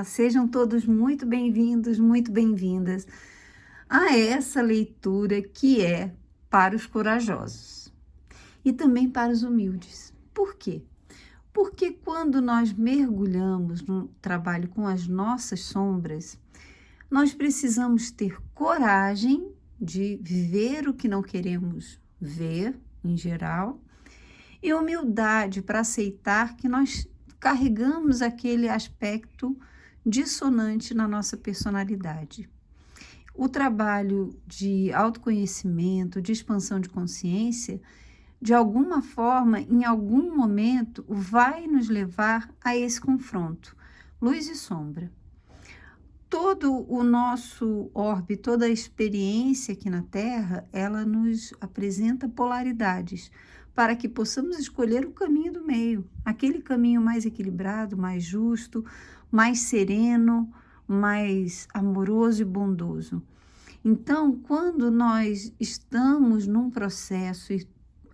sejam todos muito bem-vindos, muito bem-vindas a essa leitura que é para os corajosos e também para os humildes. Por quê? Porque quando nós mergulhamos no trabalho com as nossas sombras, nós precisamos ter coragem de ver o que não queremos ver, em geral, e humildade para aceitar que nós carregamos aquele aspecto dissonante na nossa personalidade. O trabalho de autoconhecimento, de expansão de consciência, de alguma forma, em algum momento, vai nos levar a esse confronto, luz e sombra. Todo o nosso orbe, toda a experiência aqui na Terra, ela nos apresenta polaridades, para que possamos escolher o caminho do meio, aquele caminho mais equilibrado, mais justo, mais sereno, mais amoroso e bondoso. Então, quando nós estamos num processo,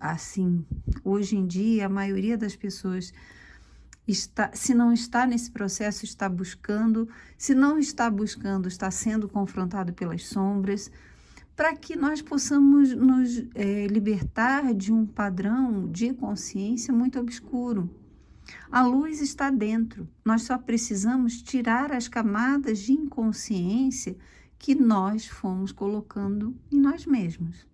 assim, hoje em dia, a maioria das pessoas se não está nesse processo, está buscando, se não está buscando, está sendo confrontado pelas sombras, para que nós possamos nos libertar de um padrão de consciência muito obscuro. A luz está dentro, nós só precisamos tirar as camadas de inconsciência que nós fomos colocando em nós mesmos.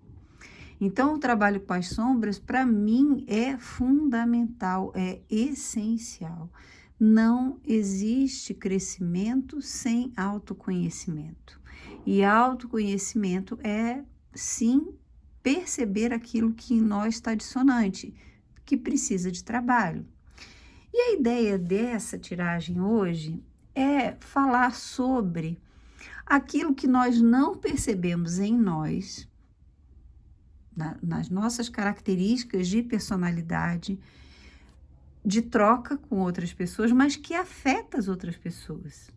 Então, o trabalho com as sombras, para mim, é fundamental, é essencial. Não existe crescimento sem autoconhecimento. E autoconhecimento é, sim, perceber aquilo que em nós está dissonante, que precisa de trabalho. E a ideia dessa tiragem hoje é falar sobre aquilo que nós não percebemos em nós, nas nossas características de personalidade, de troca com outras pessoas, mas que afeta as outras pessoas.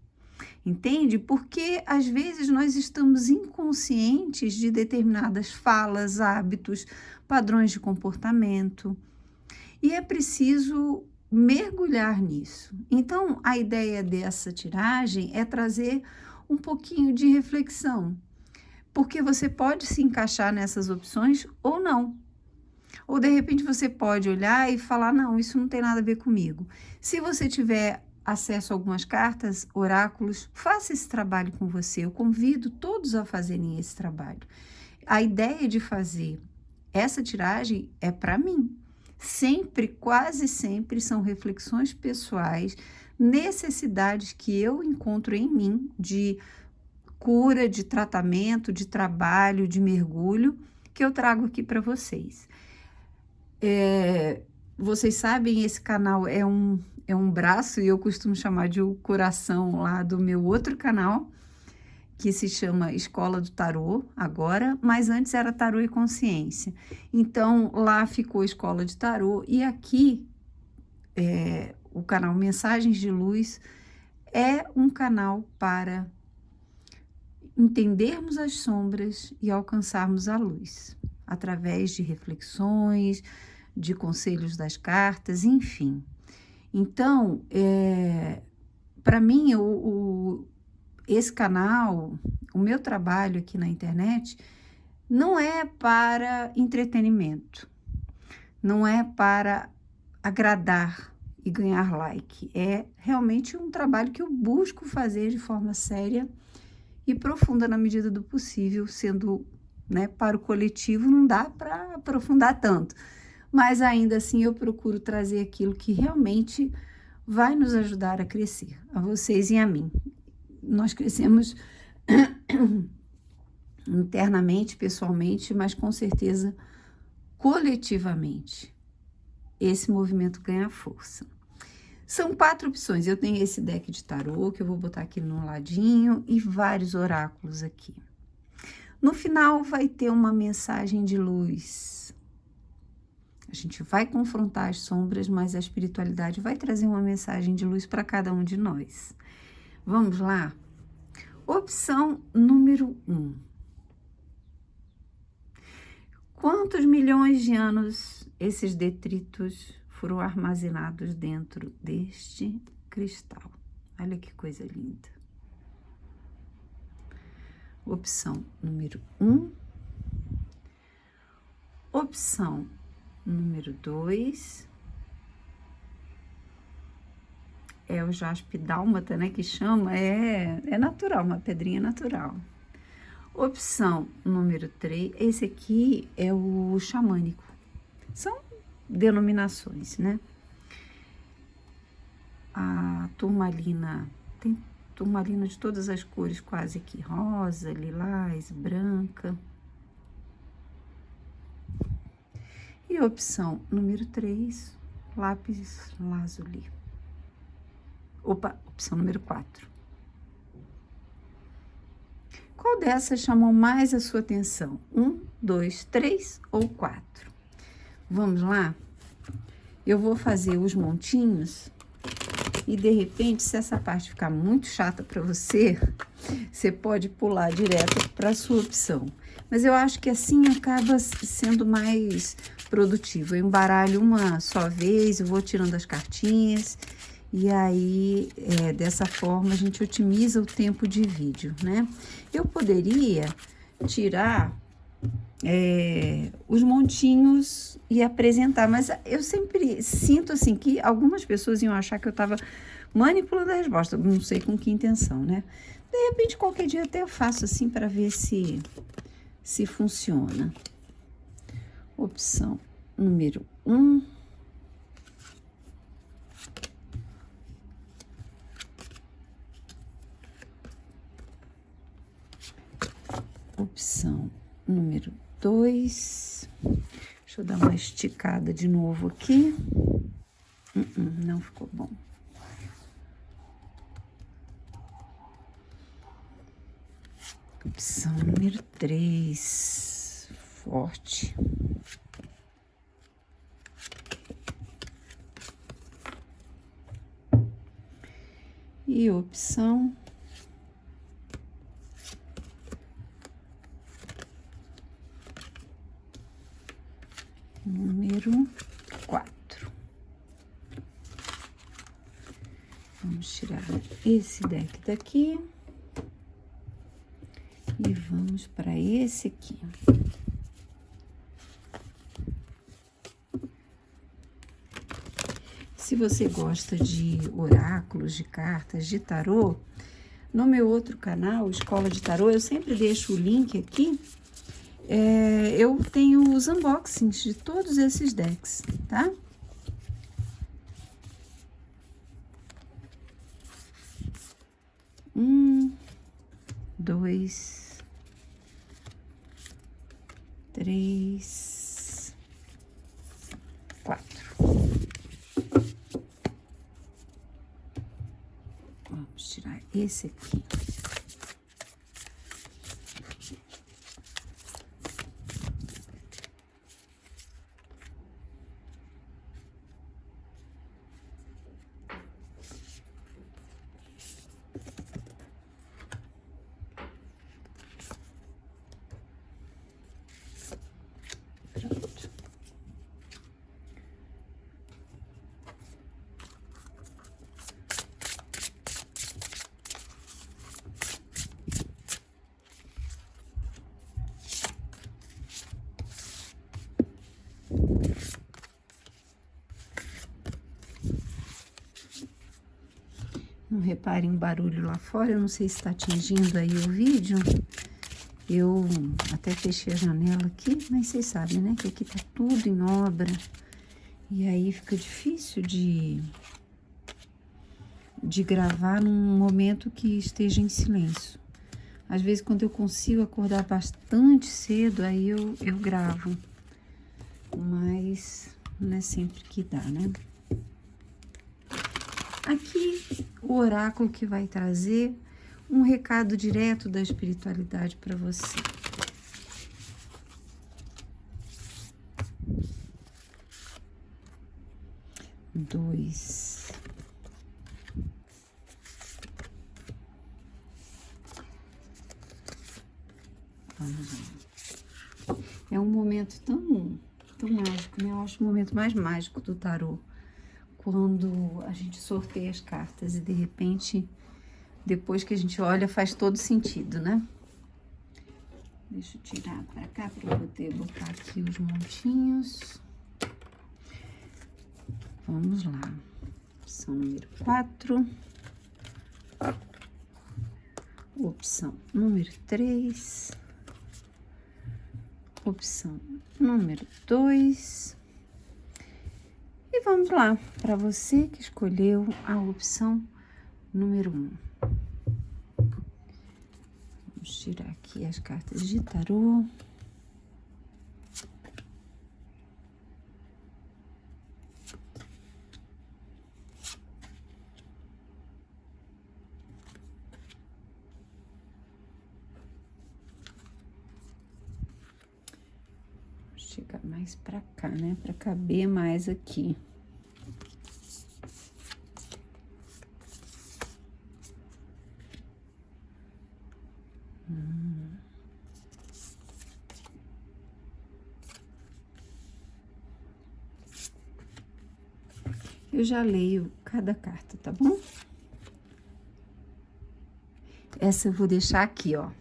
Entende? Porque às vezes nós estamos inconscientes de determinadas falas, hábitos, padrões de comportamento, e é preciso mergulhar nisso. Então, a ideia dessa tiragem é trazer um pouquinho de reflexão, porque você pode se encaixar nessas opções ou não. Ou de repente você pode olhar e falar, não, isso não tem nada a ver comigo. Se você tiver acesso a algumas cartas, oráculos, faça esse trabalho com você. Eu convido todos a fazerem esse trabalho. A ideia de fazer essa tiragem é para mim. Sempre, quase sempre, são reflexões pessoais, necessidades que eu encontro em mim de cura, de tratamento, de trabalho, de mergulho, que eu trago aqui para vocês. Vocês sabem, esse canal é um braço, e eu costumo chamar de o coração lá do meu outro canal, que se chama Escola do Tarô agora, mas antes era Tarô e Consciência. Então, lá ficou Escola de Tarô, e aqui, o canal Mensagens de Luz é um canal para entendermos as sombras e alcançarmos a luz, através de reflexões, de conselhos das cartas, enfim. Então, para mim, esse canal, o meu trabalho aqui na internet, não é para entretenimento, não é para agradar e ganhar like, é realmente um trabalho que eu busco fazer de forma séria e profunda na medida do possível, sendo, para o coletivo não dá para aprofundar tanto, mas ainda assim eu procuro trazer aquilo que realmente vai nos ajudar a crescer, a vocês e a mim. Nós crescemos internamente, pessoalmente, mas com certeza coletivamente. Esse movimento ganha força. São 4 opções. Eu tenho esse deck de tarô, que eu vou botar aqui no ladinho, e vários oráculos aqui. No final vai ter uma mensagem de luz. A gente vai confrontar as sombras, mas a espiritualidade vai trazer uma mensagem de luz para cada um de nós. Vamos lá? Opção número 1. Quantos milhões de anos esses detritos foram armazenados dentro deste cristal? Olha que coisa linda. Opção número 1. Opção número 2. É o jaspe dálmata, né, que chama. É natural, uma pedrinha natural. Opção número 3. Esse aqui é o xamânico. São denominações, né? A turmalina, tem turmalina de todas as cores quase aqui. Rosa, lilás, branca. E a opção número 3, lápis lazuli. Opa, opção número 4. Qual dessas chamou mais a sua atenção? 1, 2, 3 ou 4? Vamos lá? Eu vou fazer os montinhos e, de repente, se essa parte ficar muito chata para você, você pode pular direto para a sua opção. Mas eu acho que assim acaba sendo mais produtivo. Eu embaralho uma só vez, eu vou tirando as cartinhas. E aí, dessa forma, a gente otimiza o tempo de vídeo, né? Eu poderia tirar os montinhos e apresentar, mas eu sempre sinto, assim, que algumas pessoas iam achar que eu estava manipulando a resposta, não sei com que intenção, né? De repente, qualquer dia até eu faço assim para ver se funciona. Opção número 1. Opção número 2. Deixa eu dar uma esticada de novo aqui. Não ficou bom. Opção número 3. Forte. E opção número 4. Vamos tirar esse deck daqui e vamos para esse aqui. Se você gosta de oráculos, de cartas, de tarô, no meu outro canal, Escola de Tarô, eu sempre deixo o link aqui. Eu tenho os unboxings de todos esses decks, tá? Dois, 3, 4. Vamos tirar esse aqui. Não reparem o barulho lá fora, eu não sei se está atingindo aí o vídeo. Eu até fechei a janela aqui, mas vocês sabem, né, que aqui tá tudo em obra. E aí fica difícil de gravar num momento que esteja em silêncio. Às vezes, quando eu consigo acordar bastante cedo, aí eu gravo. Mas não é sempre que dá, né? Aqui, o oráculo que vai trazer um recado direto da espiritualidade para você. Dois. Vamos lá. É um momento tão mágico, né? Eu acho o momento mais mágico do tarô. quando a gente sorteia as cartas e de repente, depois que a gente olha, faz todo sentido, né? Deixa eu tirar pra cá pra eu poder botar aqui os montinhos. Vamos lá. Opção número 4. Opção número 3. Opção número 2. E vamos lá, para você que escolheu a opção número 1. Vamos tirar aqui as cartas de tarô. Chegar mais pra cá, né? Pra caber mais aqui. Eu já leio cada carta, tá bom? Essa eu vou deixar aqui, ó.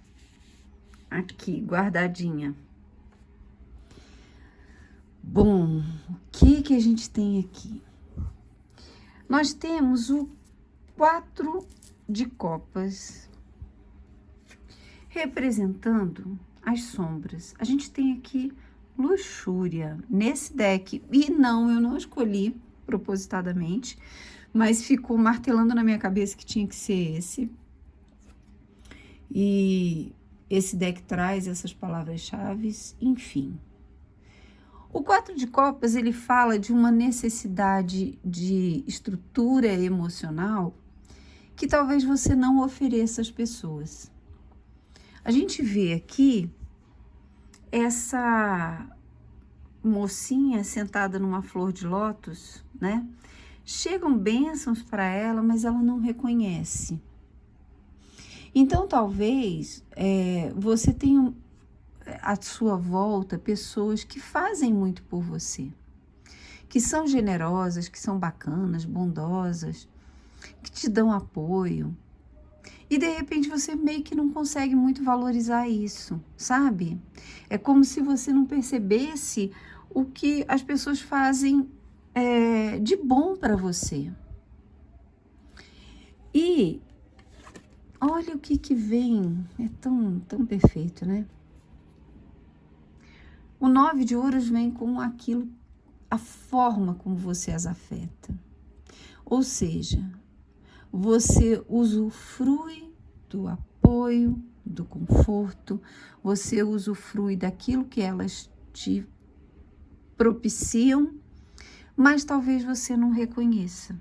Aqui, guardadinha. Bom, o que a gente tem aqui? Nós temos o 4 de copas, representando as sombras. A gente tem aqui luxúria nesse deck. E não, eu não escolhi propositadamente, mas ficou martelando na minha cabeça que tinha que ser esse. E esse deck traz essas palavras-chave, enfim. O 4 de copas, ele fala de uma necessidade de estrutura emocional que talvez você não ofereça às pessoas. A gente vê aqui essa mocinha sentada numa flor de lótus, né? Chegam bênçãos para ela, mas ela não reconhece. Então, talvez você tenha à sua volta pessoas que fazem muito por você, que são generosas, que são bacanas, bondosas, que te dão apoio. E de repente você meio que não consegue muito valorizar isso, sabe? É como se você não percebesse o que as pessoas fazem de bom para você. E olha o que vem, é tão perfeito, né? O 9 de ouros vem com aquilo, a forma como você as afeta. Ou seja, você usufrui do apoio, do conforto, você usufrui daquilo que elas te propiciam, mas talvez você não reconheça.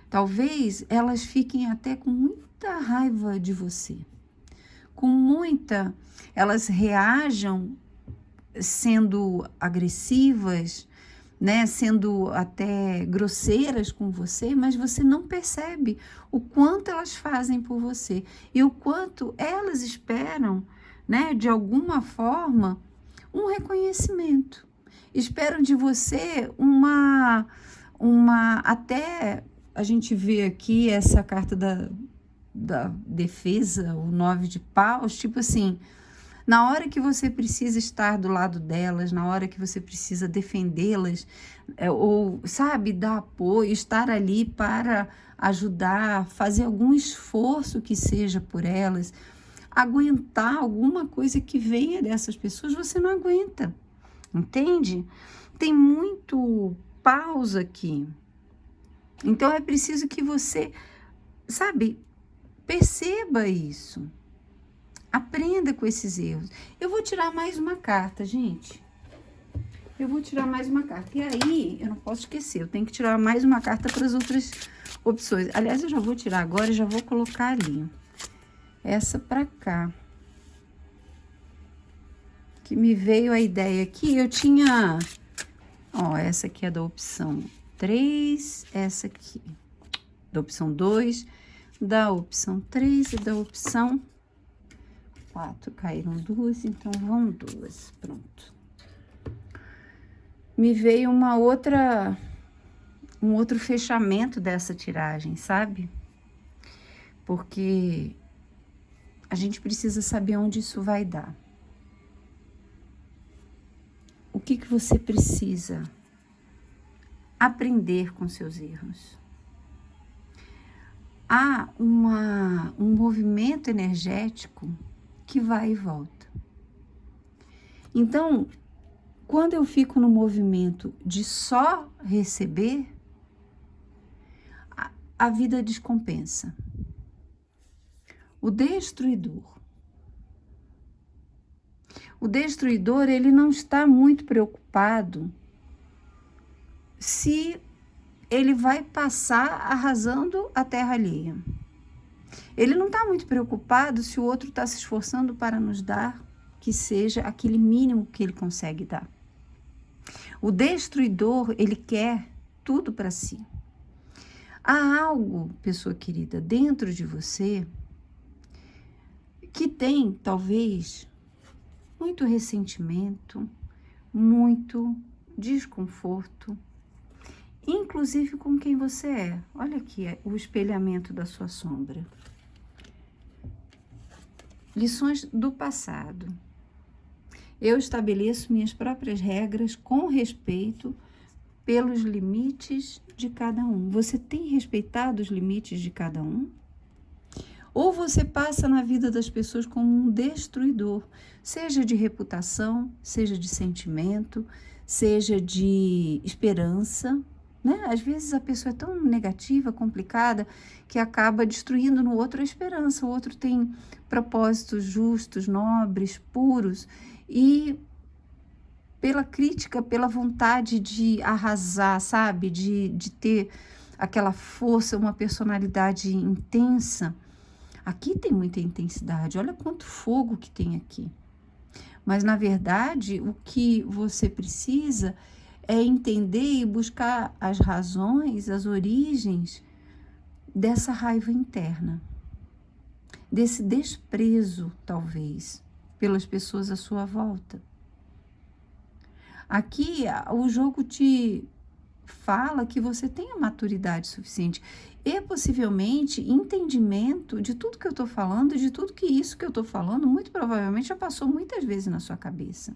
Talvez elas fiquem até com muita raiva de você. Elas reajam sendo agressivas, né, sendo até grosseiras com você, mas você não percebe o quanto elas fazem por você e o quanto elas esperam, né, de alguma forma, um reconhecimento. Esperam de você até a gente vê aqui essa carta da defesa, o 9 de paus, tipo assim, na hora que você precisa estar do lado delas, na hora que você precisa defendê-las, ou, sabe, dar apoio, estar ali para ajudar, fazer algum esforço que seja por elas, aguentar alguma coisa que venha dessas pessoas, você não aguenta, entende? Tem muito paus aqui. Então, é preciso que você, sabe, perceba isso. Aprenda com esses erros. Eu vou tirar mais uma carta, gente. Eu vou tirar mais uma carta. E aí, eu não posso esquecer, eu tenho que tirar mais uma carta para as outras opções. Aliás, eu já vou tirar agora e já vou colocar ali. Essa para cá. Que me veio a ideia aqui, eu tinha... Ó, essa aqui é da opção 3, essa aqui da opção 2, da opção 3 e da opção 4. Caíram duas, então vão duas. Pronto. me veio um outro fechamento dessa tiragem, sabe? Porque a gente precisa saber onde isso vai dar. O que você precisa aprender com seus erros? Há um movimento energético que vai e volta. Então, quando eu fico no movimento de só receber, a vida descompensa. O destruidor, ele não está muito preocupado se ele vai passar arrasando a terra alheia. Ele não está muito preocupado se o outro está se esforçando para nos dar que seja aquele mínimo que ele consegue dar. O destruidor, ele quer tudo para si. Há algo, pessoa querida, dentro de você que tem, talvez, muito ressentimento, muito desconforto, inclusive com quem você é. Olha aqui o espelhamento da sua sombra. Lições do passado. Eu estabeleço minhas próprias regras com respeito pelos limites de cada um. Você tem respeitado os limites de cada um? Ou você passa na vida das pessoas como um destruidor, seja de reputação, seja de sentimento, seja de esperança, né? Às vezes a pessoa é tão negativa, complicada, que acaba destruindo no outro a esperança. O outro tem propósitos justos, nobres, puros, e pela crítica, pela vontade de arrasar, sabe? De ter aquela força, uma personalidade intensa. Aqui tem muita intensidade, olha quanto fogo que tem aqui. Mas, na verdade, o que você precisa é entender e buscar as razões, as origens dessa raiva interna, desse desprezo, talvez, pelas pessoas à sua volta. Aqui, o jogo te fala que você tem a maturidade suficiente e, possivelmente, entendimento de tudo que eu estou falando, de tudo que isso que eu estou falando, muito provavelmente já passou muitas vezes na sua cabeça.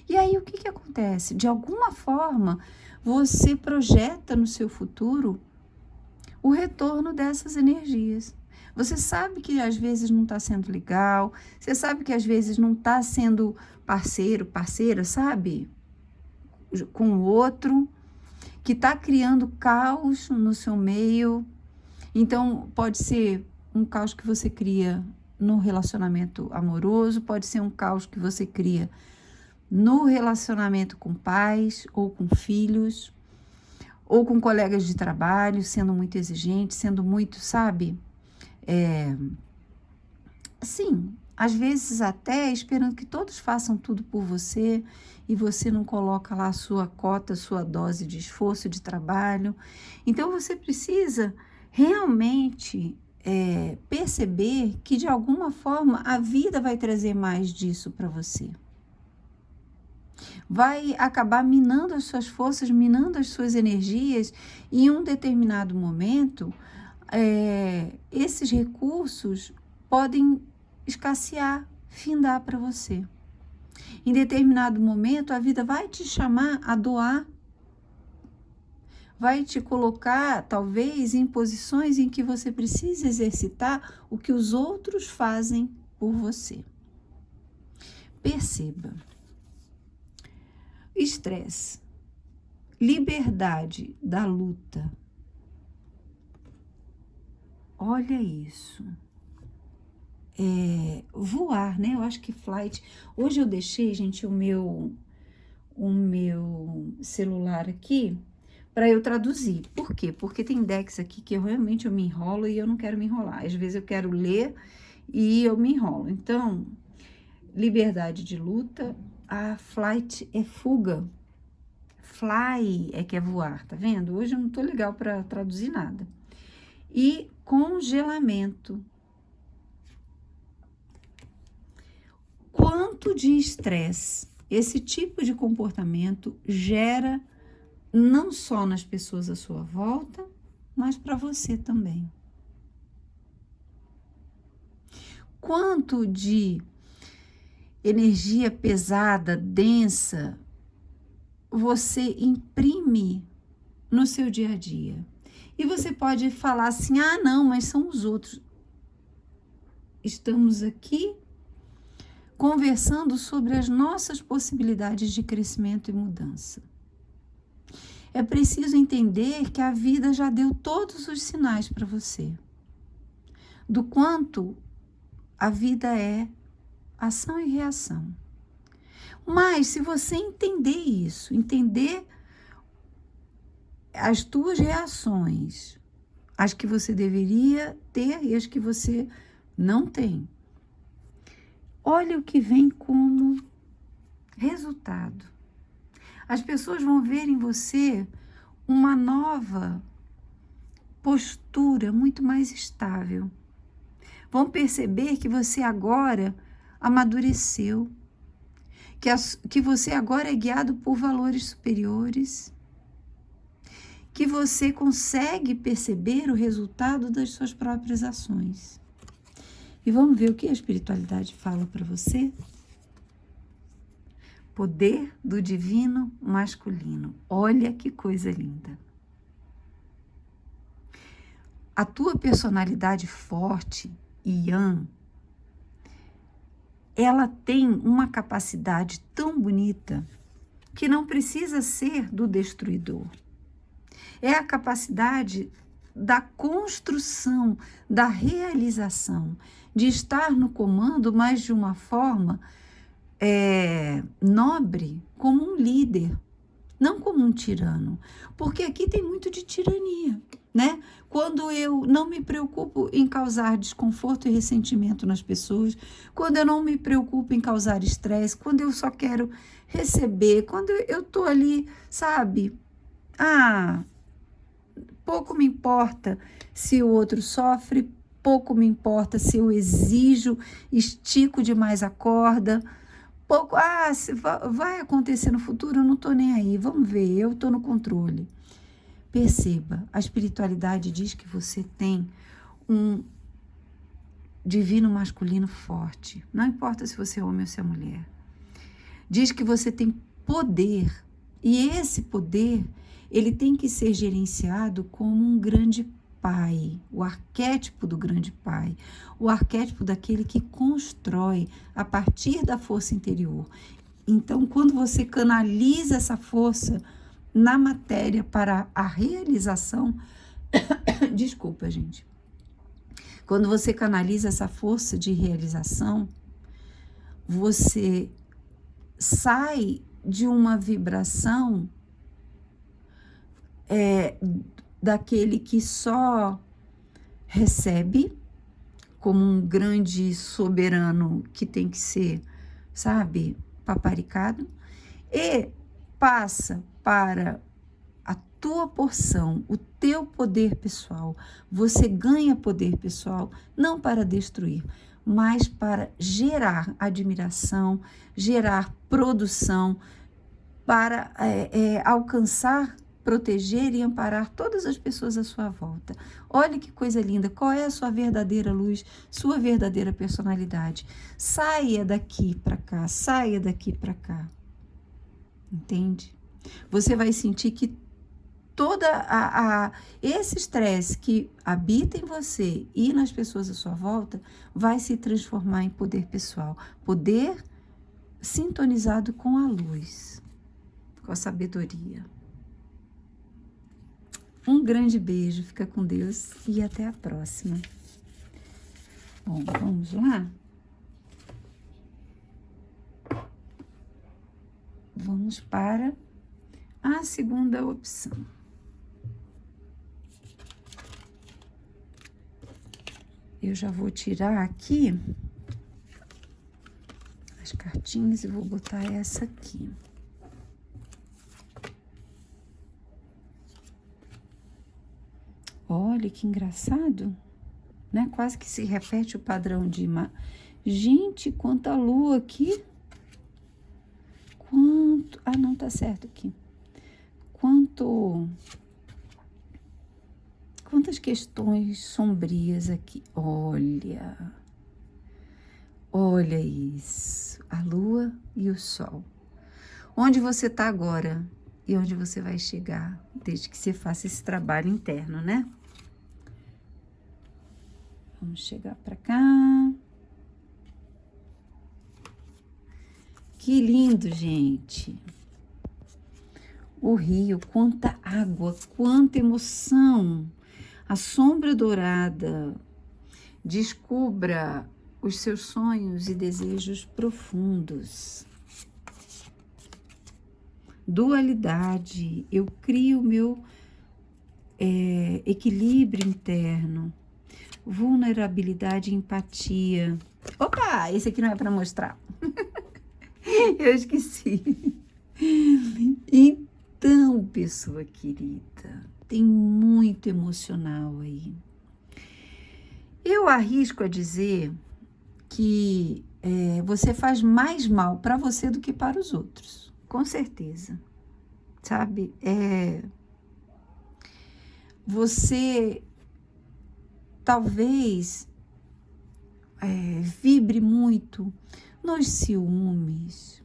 E aí, o que acontece? De alguma forma, você projeta no seu futuro o retorno dessas energias. Você sabe que às vezes não está sendo legal, você sabe que às vezes não está sendo parceiro, parceira, sabe? Com o outro, que está criando caos no seu meio. Então, pode ser um caos que você cria no relacionamento amoroso, pode ser um caos que você cria no relacionamento com pais ou com filhos, ou com colegas de trabalho, sendo muito exigente, sendo muito, sabe? Sim, às vezes até esperando que todos façam tudo por você e você não coloca lá a sua cota, a sua dose de esforço, de trabalho. Então, você precisa realmente perceber que, de alguma forma, a vida vai trazer mais disso para você. Vai acabar minando as suas forças, minando as suas energias, e em um determinado momento, esses recursos podem escassear, findar para você. Em determinado momento, a vida vai te chamar a doar, vai te colocar, talvez, em posições em que você precisa exercitar o que os outros fazem por você. Perceba. Estresse, liberdade da luta. Olha isso. Voar, né? Eu acho que flight. Hoje eu deixei, gente, o meu celular aqui para eu traduzir. Por quê? Porque tem decks aqui que eu realmente me enrolo e eu não quero me enrolar. Às vezes eu quero ler e eu me enrolo. Então, liberdade de luta. A flight é fuga. Fly é que é voar, tá vendo? Hoje eu não tô legal para traduzir nada. E congelamento. Quanto de estresse esse tipo de comportamento gera não só nas pessoas à sua volta, mas para você também. Quanto de energia pesada, densa, você imprime no seu dia a dia? E você pode falar assim, ah, não, mas são os outros. Estamos aqui conversando sobre as nossas possibilidades de crescimento e mudança. É preciso entender que a vida já deu todos os sinais para você, do quanto a vida é ação e reação. Mas se você entender isso, entender as tuas reações, as que você deveria ter e as que você não tem, olha o que vem como resultado. As pessoas vão ver em você uma nova postura muito mais estável. Vão perceber que você agora amadureceu, que você agora é guiado por valores superiores, que você consegue perceber o resultado das suas próprias ações. E vamos ver o que a espiritualidade fala para você? Poder do divino masculino. Olha que coisa linda. A tua personalidade forte, Yang, ela tem uma capacidade tão bonita que não precisa ser do destruidor. É a capacidade da construção, da realização, de estar no comando, mas de uma forma nobre, como um líder, não como um tirano, porque aqui tem muito de tirania, né? Quando eu não me preocupo em causar desconforto e ressentimento nas pessoas, quando eu não me preocupo em causar estresse, quando eu só quero receber, quando eu tô ali, sabe? Pouco me importa se o outro sofre, pouco me importa se eu exijo, estico demais a corda, pouco, se vai acontecer no futuro, eu não estou nem aí, vamos ver, eu estou no controle. Perceba, a espiritualidade diz que você tem um divino masculino forte, não importa se você é homem ou se é mulher. Diz que você tem poder, e esse poder, ele tem que ser gerenciado como um grande pai, o arquétipo do grande pai, o arquétipo daquele que constrói a partir da força interior. Então, quando você canaliza essa força na matéria para a realização, desculpa, gente. Quando você canaliza essa força de realização, você sai de uma vibração daquele que só recebe, como um grande soberano que tem que ser, sabe, paparicado, e passa para a tua porção, o teu poder pessoal. Você ganha poder pessoal, não para destruir, mas para gerar admiração, gerar produção, para alcançar, proteger e amparar todas as pessoas à sua volta. Olha que coisa linda, qual é a sua verdadeira luz, sua verdadeira personalidade. Saia daqui para cá, saia daqui para cá. Entende? Você vai sentir que todo esse estresse que habita em você e nas pessoas à sua volta vai se transformar em poder pessoal. Poder sintonizado com a luz, com a sabedoria. Um grande beijo, fica com Deus e até a próxima. Bom, vamos lá? Vamos para a segunda opção. Eu já vou tirar aqui as cartinhas e vou botar essa aqui. Olha que engraçado, né? Quase que se repete o padrão de... Gente, quanta lua aqui! quanto... Ah, não, tá certo aqui. Quantas questões sombrias aqui. Olha isso. A lua e o sol. Onde você está agora e onde você vai chegar, desde que você faça esse trabalho interno, né? Vamos chegar para cá. Que lindo, gente. O rio, quanta água, quanta emoção. A sombra dourada. Descubra os seus sonhos e desejos profundos. Dualidade. Eu crio o meu equilíbrio interno. Vulnerabilidade e empatia. Opa, esse aqui não é para mostrar. Eu esqueci. Então, pessoa querida, tem muito emocional aí. Eu arrisco a dizer que você faz mais mal para você do que para os outros, com certeza, sabe? Você talvez vibre muito nos ciúmes,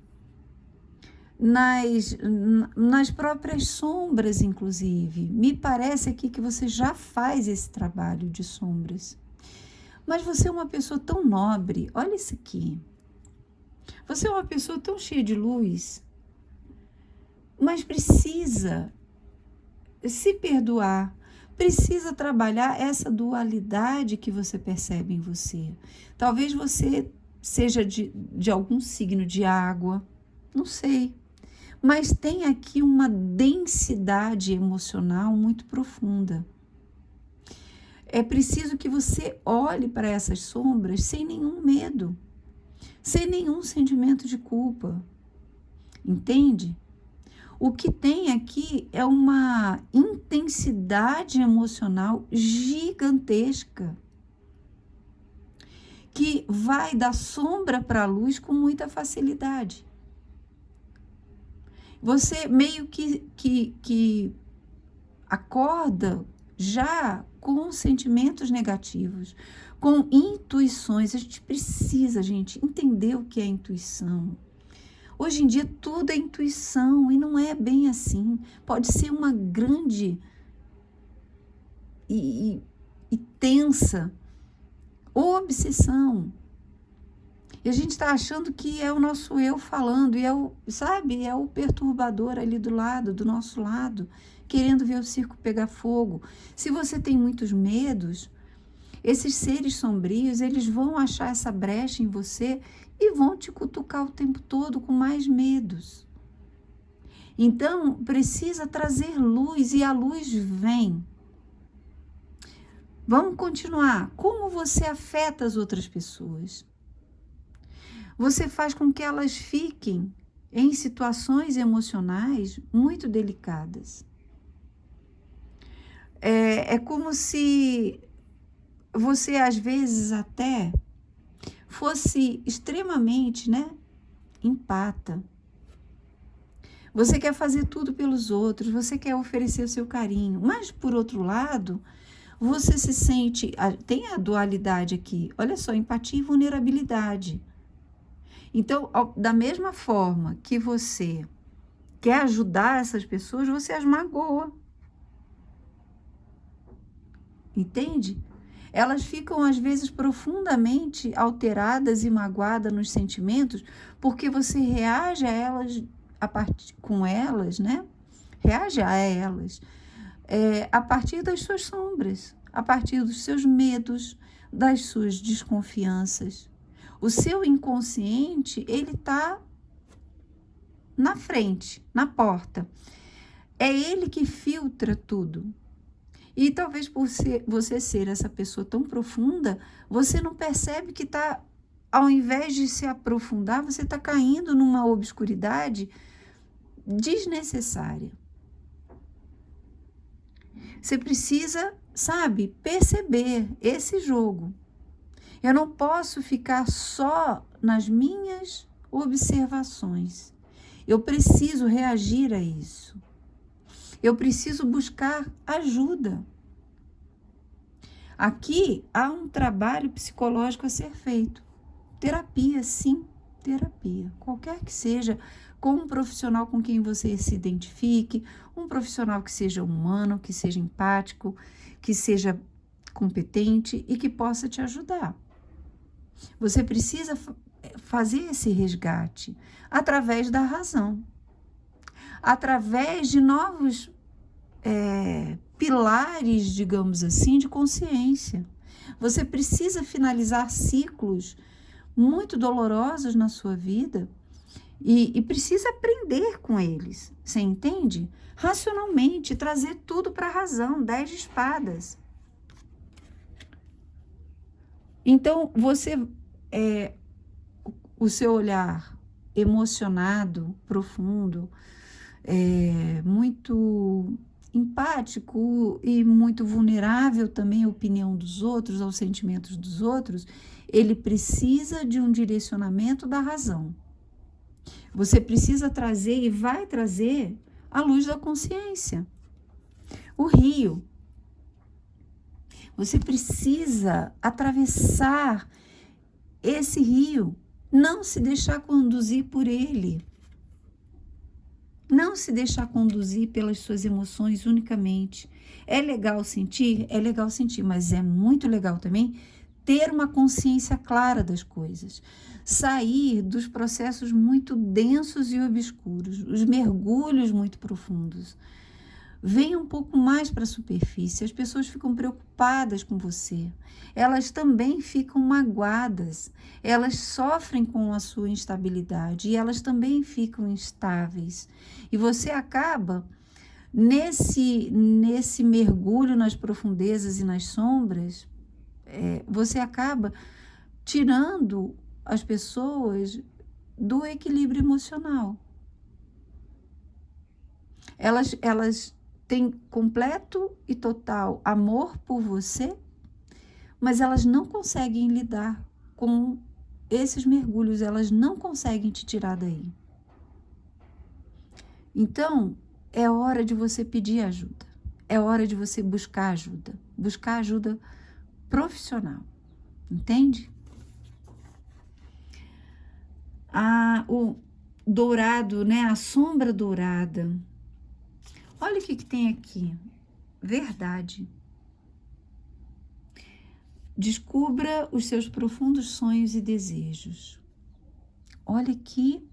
nas próprias sombras, inclusive. Me parece aqui que você já faz esse trabalho de sombras. Mas você é uma pessoa tão nobre, olha isso aqui. Você é uma pessoa tão cheia de luz, mas precisa se perdoar, precisa trabalhar essa dualidade que você percebe em você. Talvez você seja de algum signo de água, não sei. Mas tem aqui uma densidade emocional muito profunda. É preciso que você olhe para essas sombras sem nenhum medo, sem nenhum sentimento de culpa. Entende? O que tem aqui é uma intensidade emocional gigantesca, que vai da sombra para a luz com muita facilidade. Você meio que acorda já com sentimentos negativos, com intuições. A gente precisa, gente, entender o que é intuição. Hoje em dia tudo é intuição e não é bem assim. Pode ser uma grande e tensa obsessão. E a gente está achando que é o nosso eu falando, e é o perturbador ali do nosso lado, querendo ver o circo pegar fogo. Se você tem muitos medos, esses seres sombrios, eles vão achar essa brecha em você e vão te cutucar o tempo todo com mais medos. Então, precisa trazer luz, e a luz vem. Vamos continuar. Como você afeta as outras pessoas? Você faz com que elas fiquem em situações emocionais muito delicadas. É como se você, às vezes, até fosse extremamente, empata. Você quer fazer tudo pelos outros, você quer oferecer o seu carinho, mas, por outro lado, você se sente... Tem a dualidade aqui, olha só, empatia e vulnerabilidade. Então, da mesma forma que você quer ajudar essas pessoas, você as magoa. Entende? Elas ficam, às vezes, profundamente alteradas e magoadas nos sentimentos, porque você reage a elas, Reage a elas a partir das suas sombras, a partir dos seus medos, das suas desconfianças. O seu inconsciente, ele está na frente, na porta. É ele que filtra tudo. E talvez por você ser essa pessoa tão profunda, você não percebe que está, ao invés de se aprofundar, você está caindo numa obscuridade desnecessária. Você precisa, perceber esse jogo. Eu não posso ficar só nas minhas observações. Eu preciso reagir a isso. Eu preciso buscar ajuda. Aqui há um trabalho psicológico a ser feito. Terapia, sim, terapia. Qualquer que seja, com um profissional com quem você se identifique, um profissional que seja humano, que seja empático, que seja competente e que possa te ajudar. Você precisa fazer esse resgate através da razão, através de novos pilares, digamos assim, de consciência. Você precisa finalizar ciclos muito dolorosos na sua vida e precisa aprender com eles. Você entende? Racionalmente, trazer tudo para a razão, 10 de espadas. Então, o seu olhar emocionado, profundo, muito empático e muito vulnerável também à opinião dos outros, aos sentimentos dos outros, ele precisa de um direcionamento da razão. Você precisa trazer e vai trazer a luz da consciência. O rio. Você precisa atravessar esse rio, não se deixar conduzir por ele. Não se deixar conduzir pelas suas emoções unicamente. É legal sentir? É legal sentir, mas é muito legal também ter uma consciência clara das coisas. Sair dos processos muito densos e obscuros, os mergulhos muito profundos. Venha um pouco mais para a superfície. As pessoas ficam preocupadas com você. Elas também ficam magoadas. Elas sofrem com a sua instabilidade e elas também ficam instáveis. E você acaba, nesse mergulho nas profundezas e nas sombras, você acaba tirando as pessoas do equilíbrio emocional. Elas têm completo e total amor por você, mas elas não conseguem lidar com esses mergulhos, elas não conseguem te tirar daí. Então, é hora de você pedir ajuda, é hora de você buscar ajuda profissional, entende? O dourado, né? A sombra dourada. Olha o que tem aqui. Verdade. Descubra os seus profundos sonhos e desejos. Olha que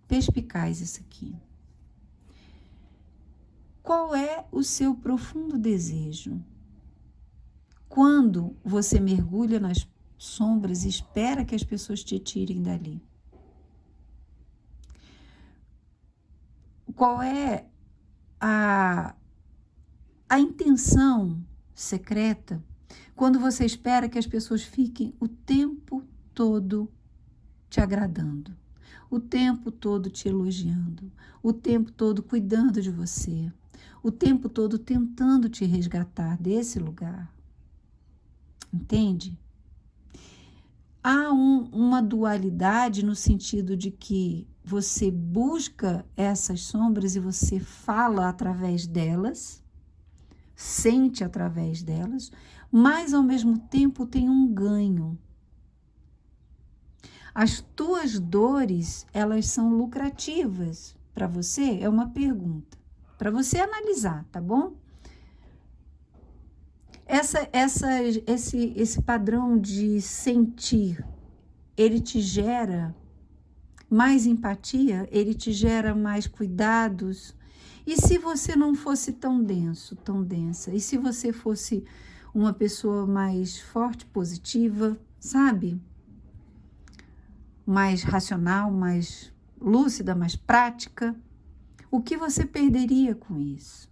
perspicaz isso aqui. Qual é o seu profundo desejo? Quando você mergulha nas sombras e espera que as pessoas te tirem dali? Qual é a intenção secreta quando você espera que as pessoas fiquem o tempo todo te agradando, o tempo todo te elogiando, o tempo todo cuidando de você, o tempo todo tentando te resgatar desse lugar? Entende? Há uma dualidade no sentido de que você busca essas sombras e você fala através delas, sente através delas, mas ao mesmo tempo tem um ganho. As tuas dores, elas são lucrativas para você? É uma pergunta para você analisar, tá bom? Esse padrão de sentir, ele te gera mais empatia, ele te gera mais cuidados. E se você não fosse tão denso, tão densa? E se você fosse uma pessoa mais forte, positiva, sabe? Mais racional, mais lúcida, mais prática? O que você perderia com isso?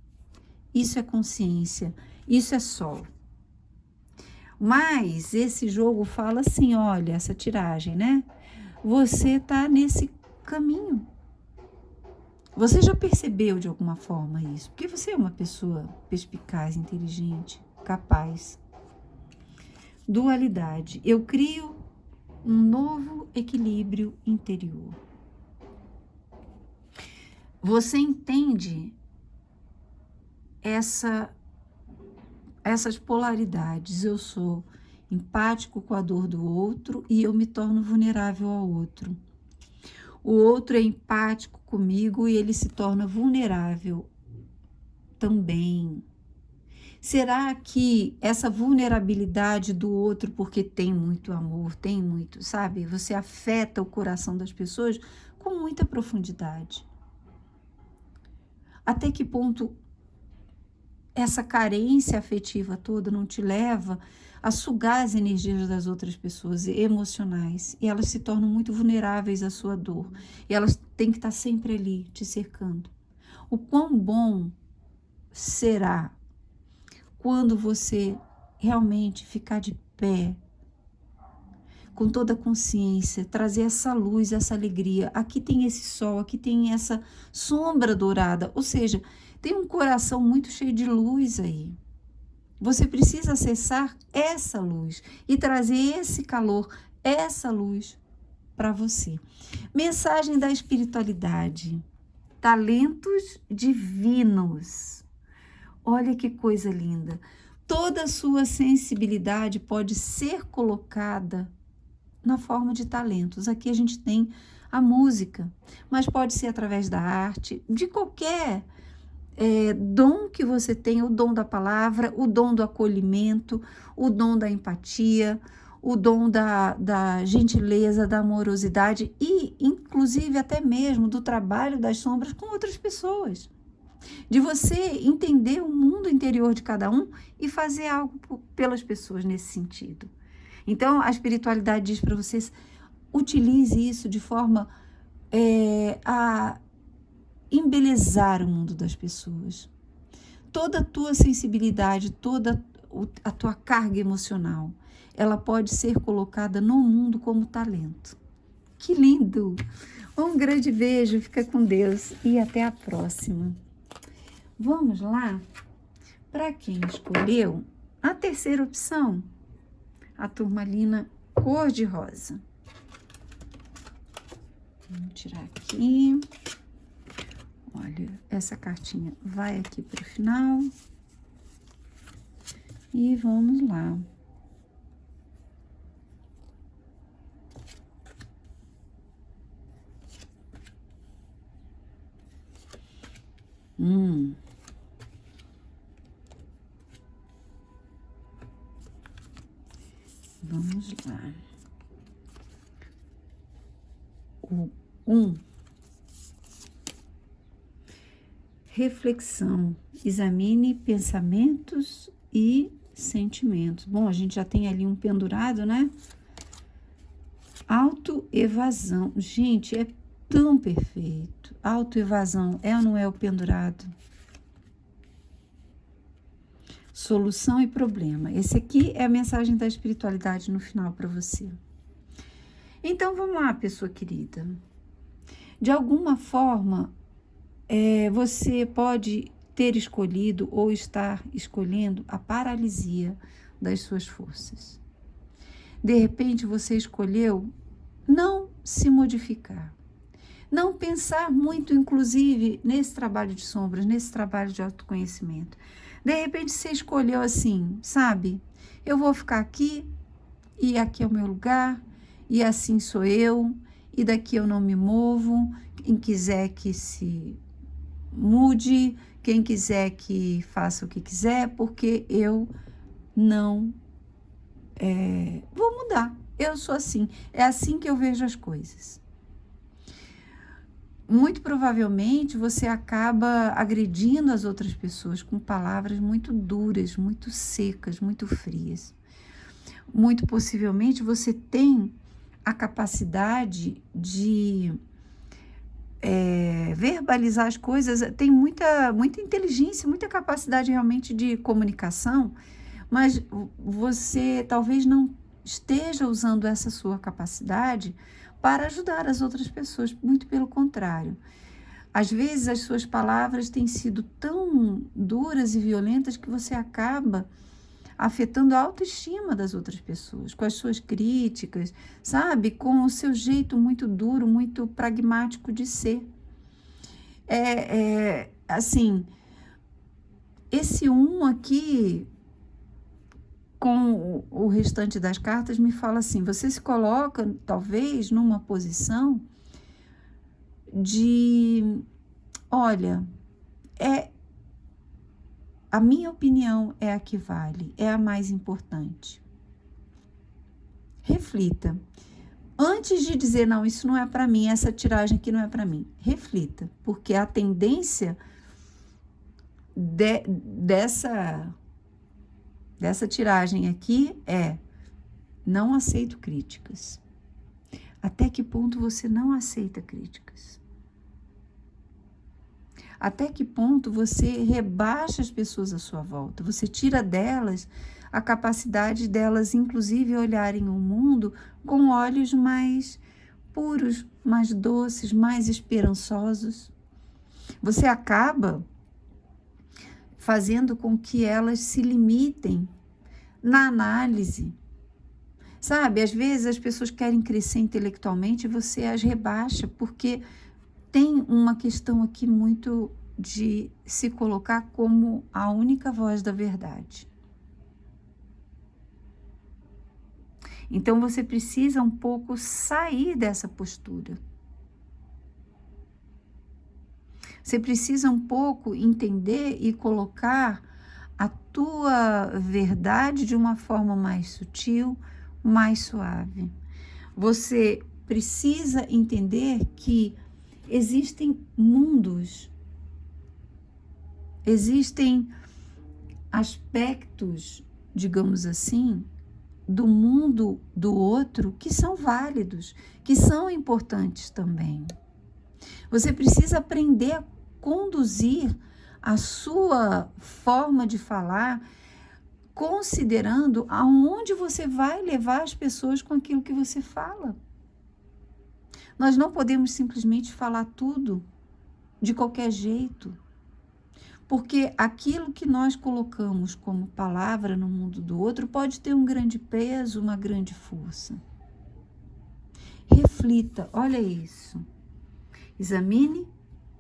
Isso é consciência, isso é sol. Mas esse jogo fala assim, olha, essa tiragem, né? Você tá nesse caminho. Você já percebeu de alguma forma isso? Porque você é uma pessoa perspicaz, inteligente, capaz. Dualidade. Eu crio um novo equilíbrio interior. Você entende essas polaridades. Eu sou empático com a dor do outro e eu me torno vulnerável ao outro. O outro é empático comigo e ele se torna vulnerável também. Será que essa vulnerabilidade do outro, porque tem muito amor, tem muito, sabe? Você afeta o coração das pessoas com muita profundidade. Até que ponto essa carência afetiva toda não te leva a sugar as energias das outras pessoas emocionais, e elas se tornam muito vulneráveis à sua dor, e elas têm que estar sempre ali, te cercando. O quão bom será quando você realmente ficar de pé, com toda a consciência, trazer essa luz, essa alegria. Aqui tem esse sol, aqui tem essa sombra dourada, ou seja, tem um coração muito cheio de luz aí. Você precisa acessar essa luz e trazer esse calor, essa luz para você. Mensagem da espiritualidade. Talentos divinos. Olha que coisa linda. Toda a sua sensibilidade pode ser colocada na forma de talentos. Aqui a gente tem a música, mas pode ser através da arte, de qualquer dom que você tem, o dom da palavra, o dom do acolhimento, o dom da empatia, o dom da gentileza, da amorosidade e, inclusive, até mesmo do trabalho das sombras com outras pessoas. De você entender o mundo interior de cada um e fazer algo pelas pessoas nesse sentido. Então, a espiritualidade diz para vocês, utilize isso de forma a embelezar o mundo das pessoas. Toda a tua sensibilidade, toda a tua carga emocional, ela pode ser colocada no mundo como talento. Que lindo! Um grande beijo, fica com Deus e até a próxima. Vamos lá? Para quem escolheu a terceira opção, a turmalina cor-de-rosa. Vamos tirar aqui. Olha, essa cartinha vai aqui para o final. E vamos lá. Vamos lá. O 1. Reflexão. Examine pensamentos e sentimentos. Bom, a gente já tem ali um pendurado, né? Autoevasão. Gente, é tão perfeito. Autoevasão é ou não é o pendurado? Solução e problema. Esse aqui é a mensagem da espiritualidade no final para você. Então, vamos lá, pessoa querida. De alguma forma, você pode ter escolhido ou estar escolhendo a paralisia das suas forças. De repente, você escolheu não se modificar. Não pensar muito, inclusive, nesse trabalho de sombras, nesse trabalho de autoconhecimento. De repente, você escolheu assim, sabe? Eu vou ficar aqui, e aqui é o meu lugar, e assim sou eu, e daqui eu não me movo. Quem quiser que se mude, quem quiser que faça o que quiser, porque eu não vou mudar. Eu sou assim, é assim que eu vejo as coisas. Muito provavelmente você acaba agredindo as outras pessoas com palavras muito duras, muito secas, muito frias. Muito possivelmente você tem a capacidade de verbalizar as coisas, tem muita inteligência, muita capacidade realmente de comunicação, mas você talvez não esteja usando essa sua capacidade para ajudar as outras pessoas, muito pelo contrário. Às vezes as suas palavras têm sido tão duras e violentas que você acaba afetando a autoestima das outras pessoas, com as suas críticas, sabe? Com o seu jeito muito duro, muito pragmático de ser. Assim, esse um aqui, com o restante das cartas, me fala assim: você se coloca, talvez, numa posição de, olha, a minha opinião é a que vale, é a mais importante. Reflita. Antes de dizer, não, isso não é para mim, essa tiragem aqui não é para mim, reflita, porque a tendência dessa tiragem aqui é: não aceito críticas. Até que ponto você não aceita críticas? Até que ponto você rebaixa as pessoas à sua volta? Você tira delas a capacidade delas, inclusive, olharem o mundo com olhos mais puros, mais doces, mais esperançosos. Você acaba fazendo com que elas se limitem na análise. Sabe, às vezes as pessoas querem crescer intelectualmente e você as rebaixa, porque tem uma questão aqui muito de se colocar como a única voz da verdade. Então você precisa um pouco sair dessa postura. Você precisa um pouco entender e colocar a tua verdade de uma forma mais sutil, mais suave. Você precisa entender que existem mundos, existem aspectos, digamos assim, do mundo do outro que são válidos, que são importantes também. Você precisa aprender a conduzir a sua forma de falar, considerando aonde você vai levar as pessoas com aquilo que você fala. Nós não podemos simplesmente falar tudo de qualquer jeito, porque aquilo que nós colocamos como palavra no mundo do outro pode ter um grande peso, uma grande força. Reflita, olha isso. Examine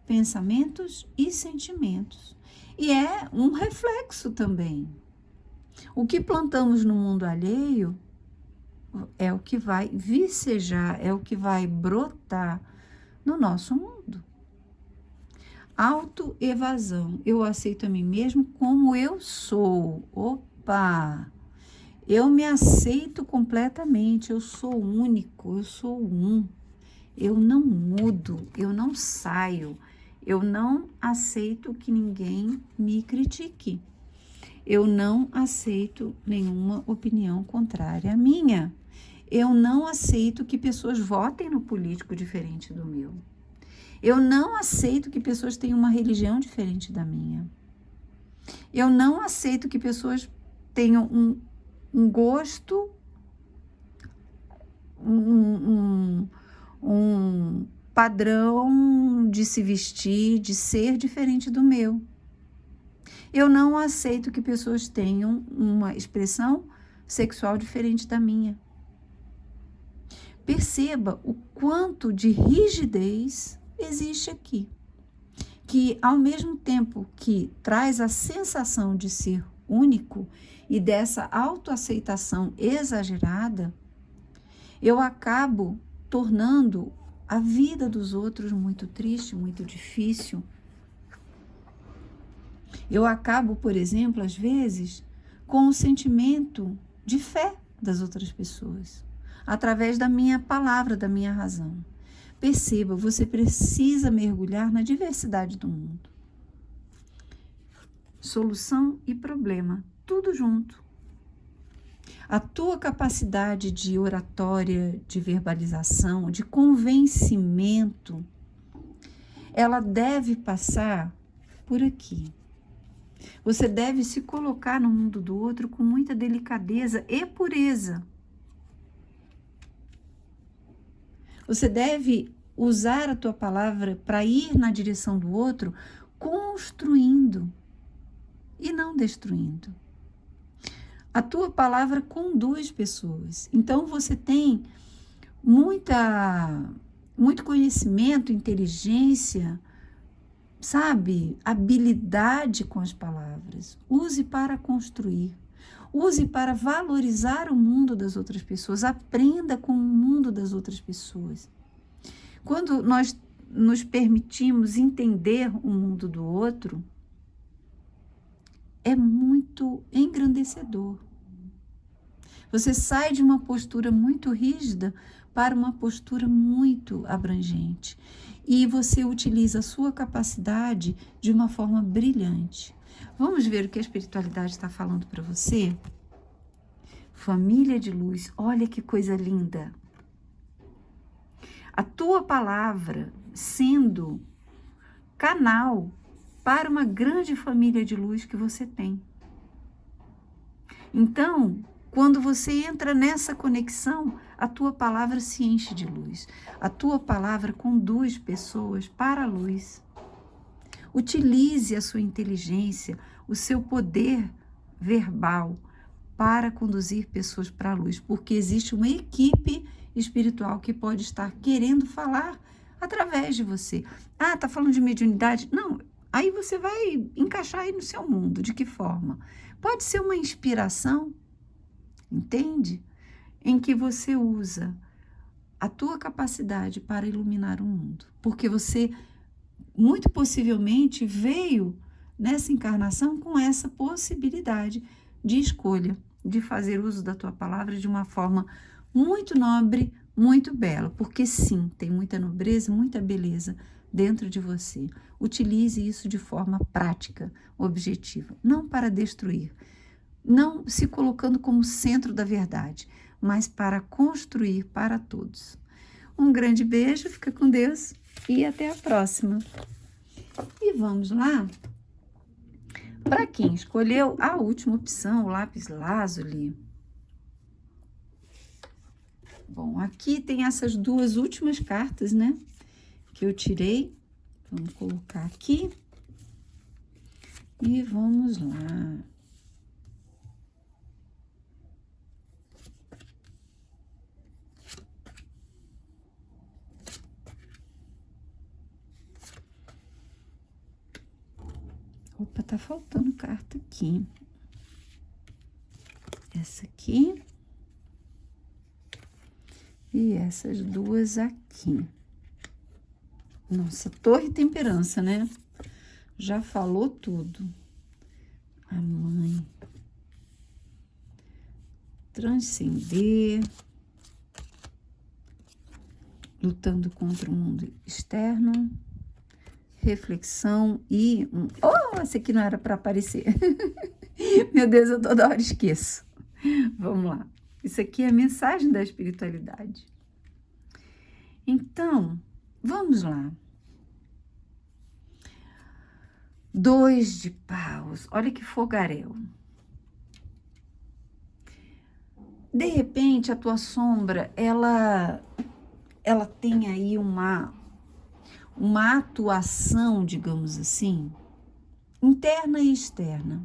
pensamentos e sentimentos. E é um reflexo também. O que plantamos no mundo alheio é o que vai vicejar, é o que vai brotar no nosso mundo. Autoevasão. Eu aceito a mim mesmo como eu sou. Opa! Eu me aceito completamente. Eu sou único, eu sou um. Eu não mudo, eu não saio. Eu não aceito que ninguém me critique. Eu não aceito nenhuma opinião contrária à minha. Eu não aceito que pessoas votem no político diferente do meu. Eu não aceito que pessoas tenham uma religião diferente da minha. Eu não aceito que pessoas tenham um gosto, um padrão de se vestir, de ser diferente do meu. Eu não aceito que pessoas tenham uma expressão sexual diferente da minha. Perceba o quanto de rigidez existe aqui, que ao mesmo tempo que traz a sensação de ser único e dessa autoaceitação exagerada, eu acabo tornando a vida dos outros muito triste, muito difícil. Eu acabo, por exemplo, às vezes, com o sentimento de fé das outras pessoas, através da minha palavra, da minha razão. Perceba, você precisa mergulhar na diversidade do mundo. Solução e problema, tudo junto. A tua capacidade de oratória, de verbalização, de convencimento, ela deve passar por aqui. Você deve se colocar no mundo do outro com muita delicadeza e pureza. Você deve usar a tua palavra para ir na direção do outro, construindo e não destruindo. A tua palavra conduz pessoas. Então, você tem muito conhecimento, inteligência sabe, habilidade com as palavras. Use para construir. Use para valorizar o mundo das outras pessoas. Aprenda com o mundo das outras pessoas. Quando nós nos permitimos entender o mundo do outro, é muito engrandecedor. Você sai de uma postura muito rígida para uma postura muito abrangente. E você utiliza a sua capacidade de uma forma brilhante. Vamos ver o que a espiritualidade está falando para você? Família de luz, olha que coisa linda. A tua palavra sendo canal para uma grande família de luz que você tem. Então, quando você entra nessa conexão, a tua palavra se enche de luz. A tua palavra conduz pessoas para a luz. Utilize a sua inteligência, o seu poder verbal para conduzir pessoas para a luz, porque existe uma equipe espiritual que pode estar querendo falar através de você. Ah, tá falando de mediunidade? Não, aí você vai encaixar aí no seu mundo. De que forma? Pode ser uma inspiração, entende? Em que você usa a tua capacidade para iluminar o mundo. Porque você, muito possivelmente, veio nessa encarnação com essa possibilidade de escolha, de fazer uso da tua palavra de uma forma muito nobre, muito bela. Porque sim, tem muita nobreza, muita beleza dentro de você. Utilize isso de forma prática, objetiva, não para destruir, não se colocando como centro da verdade, mas para construir para todos. Um grande beijo, fica com Deus e até a próxima. E vamos lá. Para quem escolheu a última opção, o lápis lazuli. Bom, aqui tem essas duas últimas cartas, né? Que eu tirei. Vamos colocar aqui. E vamos lá. Opa, tá faltando carta aqui. Essa aqui. E essas duas aqui. Nossa, Torre e Temperança, né? Já falou tudo. A mãe. Transcender. Lutando contra o mundo externo. Reflexão e... Oh, esse aqui não era para aparecer. Meu Deus, eu toda hora esqueço. Vamos lá. Isso aqui é a mensagem da espiritualidade. Então, vamos lá. 2 de paus. Olha que fogaréu. De repente, a tua sombra, ela tem aí uma atuação, digamos assim, interna e externa.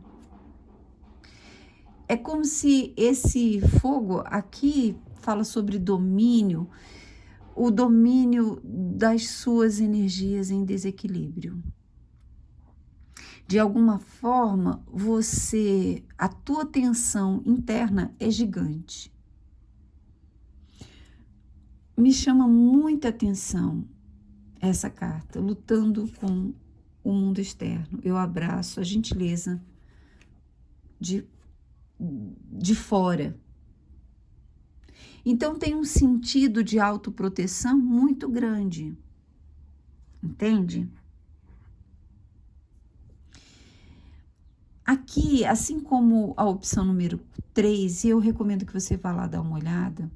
É como se esse fogo aqui fala sobre domínio, o domínio das suas energias em desequilíbrio. De alguma forma, a tua tensão interna é gigante. Me chama muita atenção essa carta, lutando com o mundo externo. Eu abraço a gentileza de fora. Então, tem um sentido de autoproteção muito grande. Entende? Aqui, assim como a opção número 3, e eu recomendo que você vá lá dar uma olhada,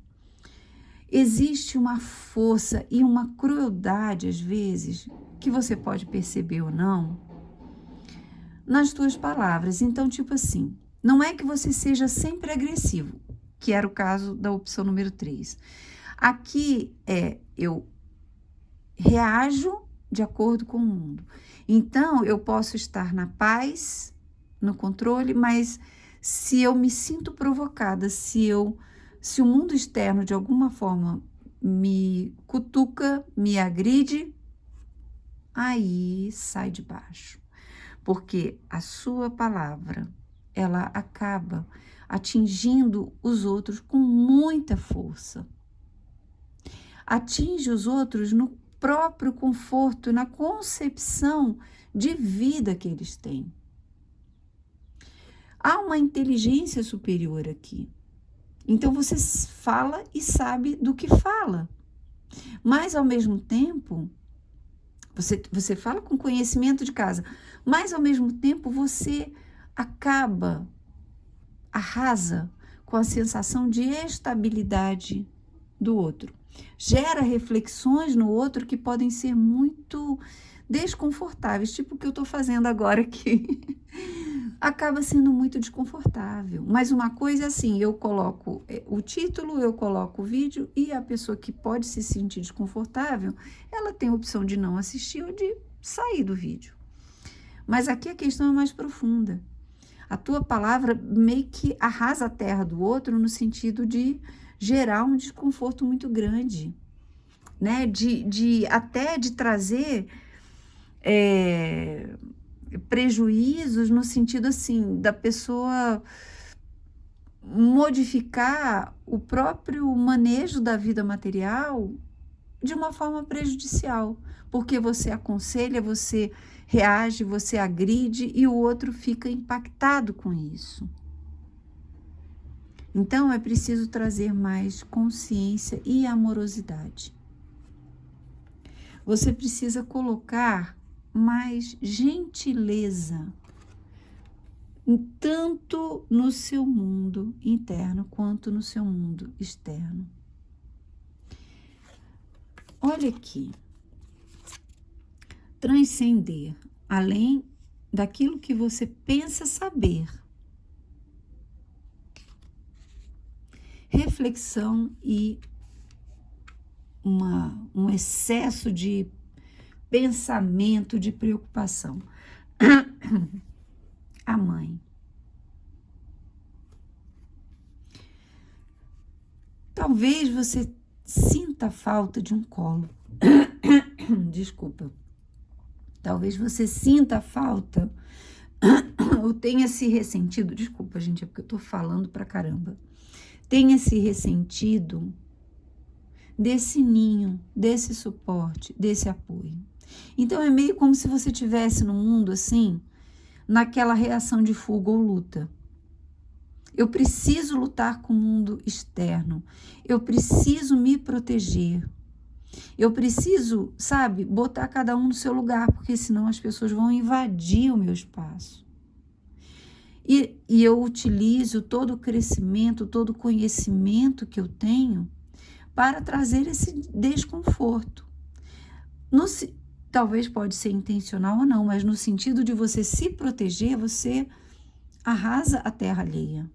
existe uma força e uma crueldade, às vezes, que você pode perceber ou não, nas tuas palavras. Então, tipo assim, não é que você seja sempre agressivo, que era o caso da opção número 3. Aqui eu reajo de acordo com o mundo. Então, eu posso estar na paz, no controle, mas se eu me sinto provocada, se o mundo externo de alguma forma me cutuca, me agride, aí sai de baixo. Porque a sua palavra, ela acaba atingindo os outros com muita força. Atinge os outros no próprio conforto, na concepção de vida que eles têm. Há uma inteligência superior aqui. Então você fala e sabe do que fala. Mas ao mesmo tempo, você fala com conhecimento de casa, mas ao mesmo tempo você arrasa com a sensação de estabilidade do outro. Gera reflexões no outro que podem ser muito desconfortáveis, tipo o que eu estou fazendo agora aqui. Acaba sendo muito desconfortável. Mas uma coisa é assim, eu coloco o título, eu coloco o vídeo e a pessoa que pode se sentir desconfortável, ela tem a opção de não assistir ou de sair do vídeo. Mas aqui a questão é mais profunda. A tua palavra meio que arrasa a terra do outro no sentido de gerar um desconforto muito grande, né? Até de trazer prejuízos no sentido assim, da pessoa modificar o próprio manejo da vida material de uma forma prejudicial, porque você aconselha, você reage, você agride e o outro fica impactado com isso. Então é preciso trazer mais consciência e amorosidade. Você precisa colocar mais gentileza, tanto no seu mundo interno quanto no seu mundo externo. Olha aqui, transcender além daquilo que você pensa saber. Reflexão e um excesso de pensamento, de preocupação. A mãe. Talvez você sinta falta de um colo. Desculpa. Talvez você sinta falta ou tenha se ressentido. Desculpa, gente, é porque eu tô falando pra caramba. Tenha se ressentido desse ninho, desse suporte, desse apoio. Então é meio como se você estivesse no mundo assim, naquela reação de fuga ou luta. Eu preciso lutar com o mundo externo. Eu preciso me proteger. Eu preciso, sabe, botar cada um no seu lugar, porque senão as pessoas vão invadir o meu espaço. E eu utilizo todo o crescimento, todo o conhecimento que eu tenho para trazer esse desconforto. Talvez pode ser intencional ou não, mas no sentido de você se proteger, você arrasa a terra alheia.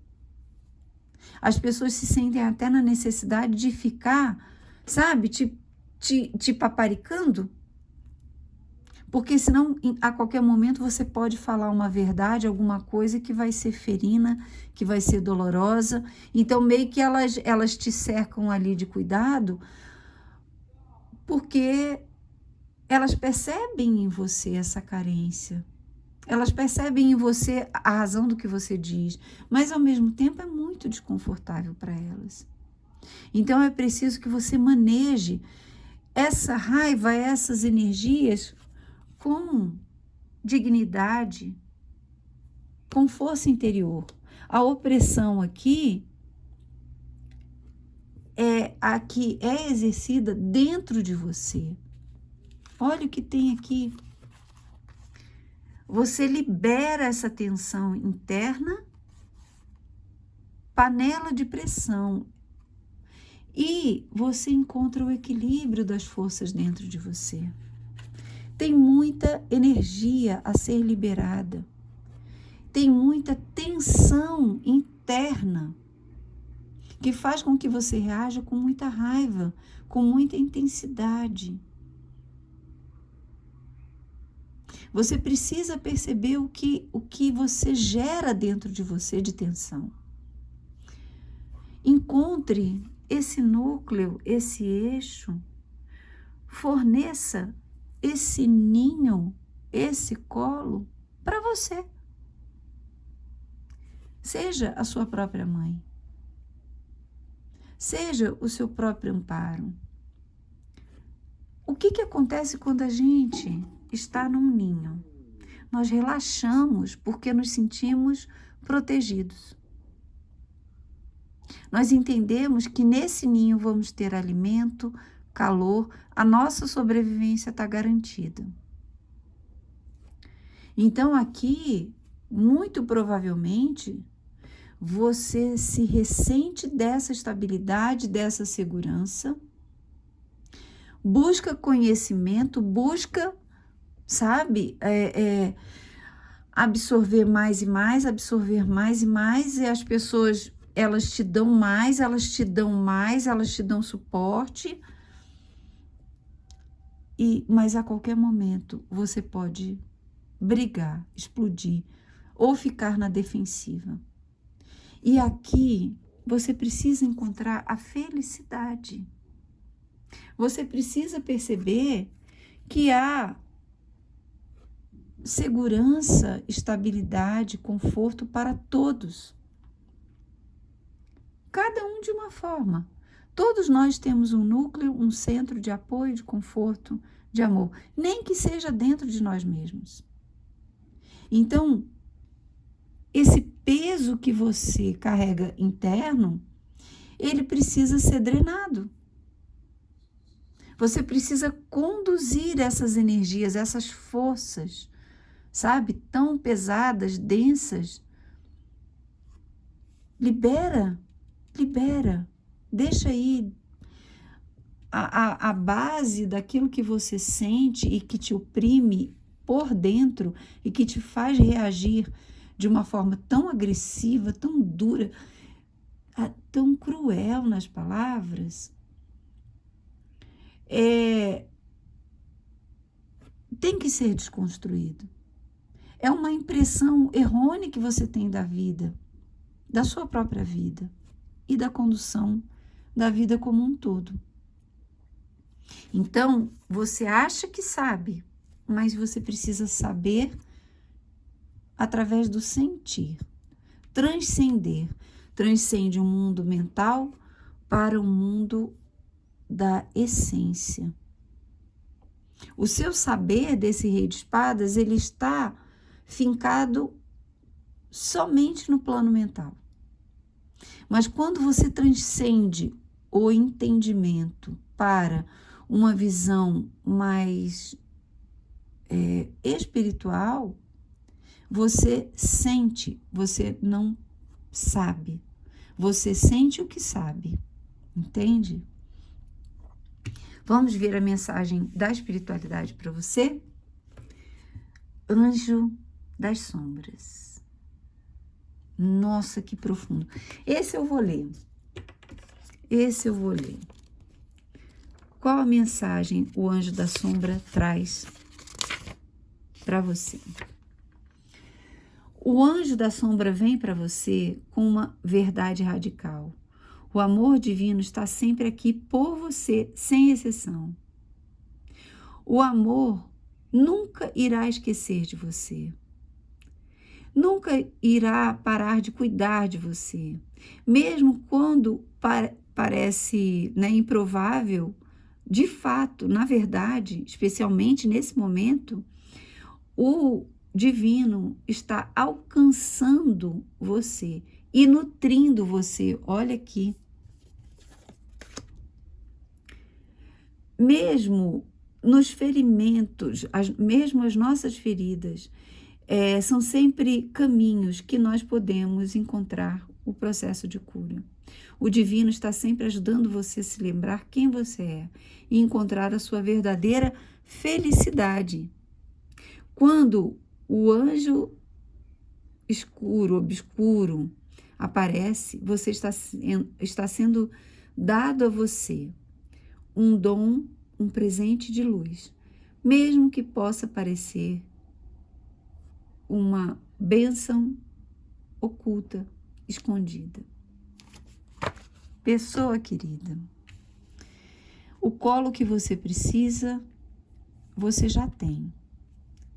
As pessoas se sentem até na necessidade de ficar, sabe, te paparicando, porque senão a qualquer momento você pode falar uma verdade, alguma coisa que vai ser ferina, que vai ser dolorosa. Então meio que elas te cercam ali de cuidado, porque elas percebem em você essa carência. Elas percebem em você a razão do que você diz, mas ao mesmo tempo é muito desconfortável para elas. Então é preciso que você maneje essa raiva, essas energias com dignidade, com força interior. A opressão aqui é a que é exercida dentro de você. Olha o que tem aqui. Você libera essa tensão interna, panela de pressão, e você encontra o equilíbrio das forças dentro de você. Tem muita energia a ser liberada, tem muita tensão interna que faz com que você reaja com muita raiva, com muita intensidade. Você precisa perceber o que você gera dentro de você de tensão. Encontre esse núcleo, esse eixo, forneça esse ninho, esse colo para você. Seja a sua própria mãe. Seja o seu próprio amparo. O que acontece quando a gente está num ninho? Nós relaxamos porque nos sentimos protegidos. Nós entendemos que nesse ninho vamos ter alimento, calor, a nossa sobrevivência está garantida. Então aqui, muito provavelmente, você se ressente dessa estabilidade, dessa segurança, busca conhecimento, busca, sabe, absorver mais e mais, absorver mais e mais, e as pessoas, elas te dão mais, elas te dão mais, elas te dão suporte, mas a qualquer momento você pode brigar, explodir ou ficar na defensiva. E aqui você precisa encontrar a felicidade. Você precisa perceber que há segurança, estabilidade, conforto para todos. Cada um de uma forma. Todos nós temos um núcleo, um centro de apoio, de conforto, de amor, nem que seja dentro de nós mesmos. Então, esse peso que você carrega interno, ele precisa ser drenado. Você precisa conduzir essas energias, essas forças, sabe, tão pesadas, densas. Libera, deixa aí a base daquilo que você sente e que te oprime por dentro e que te faz reagir de uma forma tão agressiva, tão dura, tão cruel nas palavras. Tem que ser desconstruído. É uma impressão errônea que você tem da vida, da sua própria vida e da condução da vida como um todo. Então, você acha que sabe, mas você precisa saber através do sentir. Transcende um mundo mental para um mundo da essência. O seu saber desse rei de espadas, ele está fincado somente no plano mental. Mas quando você transcende o entendimento para uma visão mais espiritual, você sente, você não sabe. Você sente o que sabe, entende? Vamos ver a mensagem da espiritualidade para você? Anjo das sombras. Nossa, que profundo. Esse eu vou ler. Qual a mensagem o anjo da sombra traz para você? O anjo da sombra vem para você com uma verdade radical. O amor divino está sempre aqui por você, sem exceção. O amor nunca irá esquecer de você. Nunca irá parar de cuidar de você. Mesmo quando parece improvável, de fato, na verdade, especialmente nesse momento, o divino está alcançando você e nutrindo você. Olha aqui. Mesmo nos ferimentos, mesmo as nossas feridas, são sempre caminhos que nós podemos encontrar o processo de cura. O divino está sempre ajudando você a se lembrar quem você é e encontrar a sua verdadeira felicidade. Quando o anjo obscuro, aparece, você está sendo dado a você um dom, um presente de luz, mesmo que possa parecer uma bênção oculta, escondida. Pessoa querida, o colo que você precisa você já tem.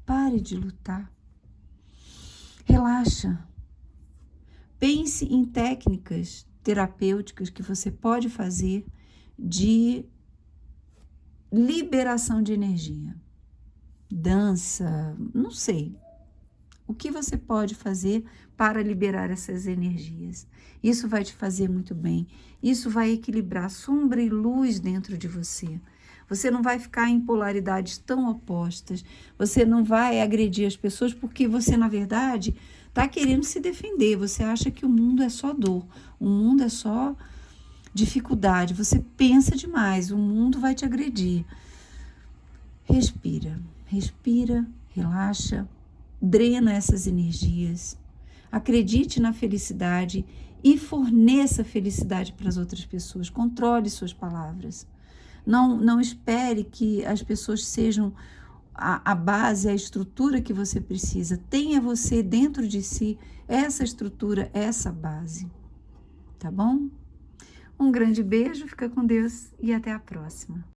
Pare de lutar. Relaxa. Pense em técnicas terapêuticas que você pode fazer de liberação de energia. Dança, não sei. O que você pode fazer para liberar essas energias? Isso vai te fazer muito bem. Isso vai equilibrar sombra e luz dentro de você. Você não vai ficar em polaridades tão opostas. Você não vai agredir as pessoas porque você, na verdade, está querendo se defender. Você acha que o mundo é só dor. O mundo é só dificuldade. Você pensa demais. O mundo vai te agredir. Respira. Respira, relaxa. Drena essas energias, acredite na felicidade e forneça felicidade para as outras pessoas, controle suas palavras. Não espere que as pessoas sejam a base, a estrutura que você precisa. Tenha você dentro de si essa estrutura, essa base, tá bom? Um grande beijo, fica com Deus e até a próxima.